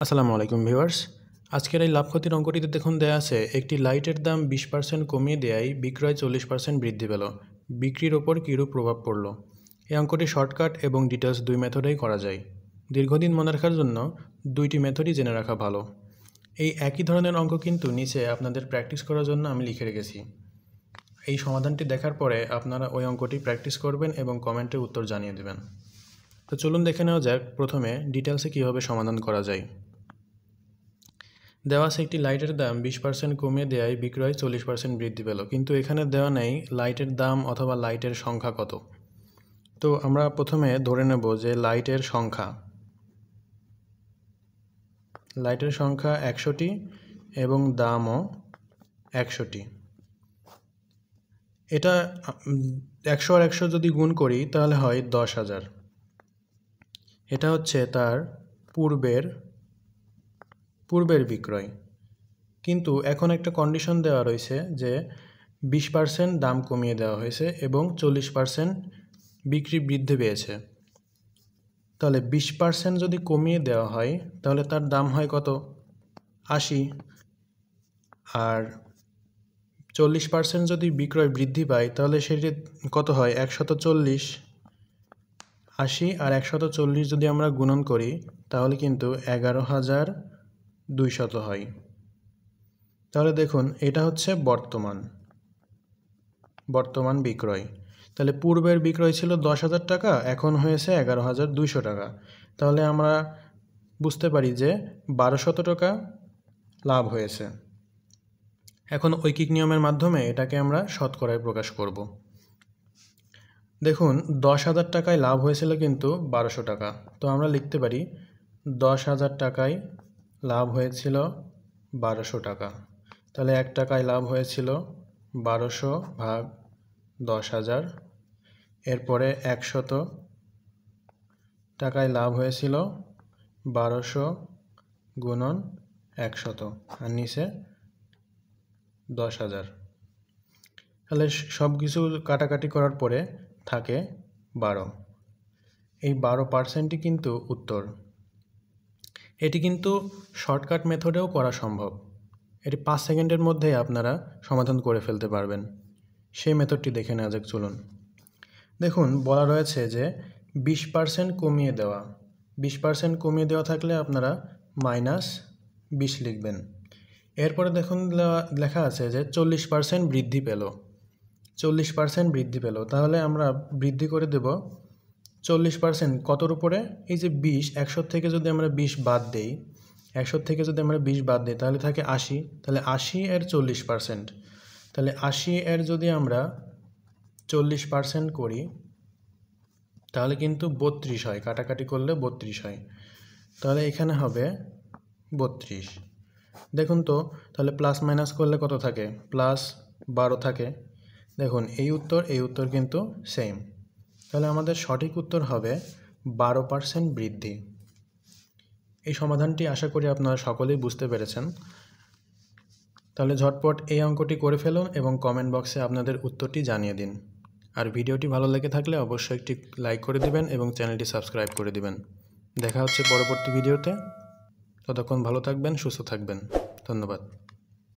আসসালামু আলাইকুম ভিউয়ার্স। আজকের এই লাভ ক্ষতির অঙ্কটিতে দেখুন দেয়া আছে একটি লাইটের দাম 20% কমিয়ে দেয়ায় বিক্রয় 40% বৃদ্ধি পেল। বিক্রির ওপর কীরূপ প্রভাব পড়ল? এই অঙ্কটি শর্টকাট এবং ডিটেলস দুই মেথডেই করা যায়। দীর্ঘদিন মনে রাখার জন্য দুইটি মেথডই জেনে রাখা ভালো। এই একই ধরনের অঙ্ক কিন্তু নিচে আপনাদের প্র্যাকটিস করার জন্য আমি লিখে রেখেছি। এই সমাধানটি দেখার পরে আপনারা ওই অঙ্কটি প্র্যাকটিস করবেন এবং কমেন্টে উত্তর জানিয়ে দেবেন। তো চলুন দেখে নেওয়া যাক প্রথমে ডিটেলসে কীভাবে সমাধান করা যায়। দেওয়া আছে একটি লাইটের দাম 20% কমিয়ে দেওয়ায় বিক্রয় 40% বৃদ্ধি পেল, কিন্তু এখানে দেওয়া নেই লাইটের দাম অথবা লাইটের সংখ্যা কত। তো আমরা প্রথমে ধরে নেব যে লাইটের সংখ্যা 100টি এবং দামও 100টি। এটা 100 আর 100 যদি গুণ করি তাহলে হয় 10,000। এটা হচ্ছে তার পূর্বের বিক্রয়, কিন্তু এখন একটা কন্ডিশন দেওয়া রয়েছে যে 20% দাম কমিয়ে দেওয়া হয়েছে এবং 40% বিক্রি বৃদ্ধি পেয়েছে। তাহলে 20% যদি কমিয়ে দেওয়া হয় তাহলে তার দাম হয় কত? 80। আর 40% যদি বিক্রয় বৃদ্ধি পায় তাহলে সেটি কত হয়? 140। 80 আর 140 যদি আমরা গুণন করি তাহলে কিন্তু 11,200 হয়। তাহলে দেখুন এটা হচ্ছে বর্তমান বিক্রয়। তাহলে পূর্বের বিক্রয় ছিল 10,000 টাকা, এখন হয়েছে 11,200 টাকা। তাহলে আমরা বুঝতে পারি যে 1,200 টাকা লাভ হয়েছে। এখন ঐকিক নিয়মের মাধ্যমে এটাকে আমরা শতকরায় প্রকাশ করব। দেখুন 10,000 টাকায় লাভ হয়েছিল কিন্তু 1,200 টাকা। তো আমরা লিখতে পারি 10,000 টাকায় লাভ হয়েছিল 1,200 টাকা। তাহলে 1 টাকায় লাভ হয়েছিল 1,200 ভাগ 10,000। এরপরে 100 টাকায় লাভ হয়েছিল 1,200 গুণন 100 আর নিচে 10,000। তাহলে সব কিছু কাটাকাটি করার পরে থাকে 12। এই 12%ই কিন্তু উত্তর। এটি কিন্তু শর্টকাট মেথডেও করা সম্ভব। এটি 5 সেকেন্ডের মধ্যে আপনারা সমাধান করে ফেলতে পারবেন। সেই মেথডটি দেখে নেওয়া যাক, চলুন। দেখুন বলা রয়েছে যে 20% কমিয়ে দেওয়া। 20% কমিয়ে দেওয়া থাকলে আপনারা -20 লিখবেন। এরপরে দেখুন লেখা আছে যে 40% বৃদ্ধি পেল। 40% বৃদ্ধি পেল, তাহলে আমরা বৃদ্ধি করে দেব 40% কতর উপরে? এই যে 20, 100 থেকে যদি আমরা 20 বাদ দেই, 100 থেকে যদি আমরা 20 বাদ দিই তাহলে থাকে 80। তাহলে 80 এর 40%, তাহলে 80 এর যদি আমরা 40% করি তাহলে কিন্তু 32 হয়। কাটাকাটি করলে 32 হয়। তাহলে এখানে হবে 32। দেখুন তো, তাহলে প্লাস মাইনাস করলে কত থাকে? +12 থাকে। দেখুন এই উত্তর কিন্তু সেম। তাহলে আমাদের সঠিক উত্তর হবে 12% বৃদ্ধি। এই সমাধানটি আশা করি আপনারা সকলেই বুঝতে পেরেছেন। তাহলে ঝটপট এই অঙ্কটি করে ফেলুন এবং কমেন্ট বক্সে আপনাদের উত্তরটি জানিয়ে দিন। আর ভিডিওটি ভালো লেগে থাকলে অবশ্যই একটি লাইক করে দিবেন এবং চ্যানেলটি সাবস্ক্রাইব করে দিবেন। দেখা হচ্ছে পরবর্তী ভিডিওতে। ততক্ষণ ভালো থাকবেন, সুস্থ থাকবেন। ধন্যবাদ।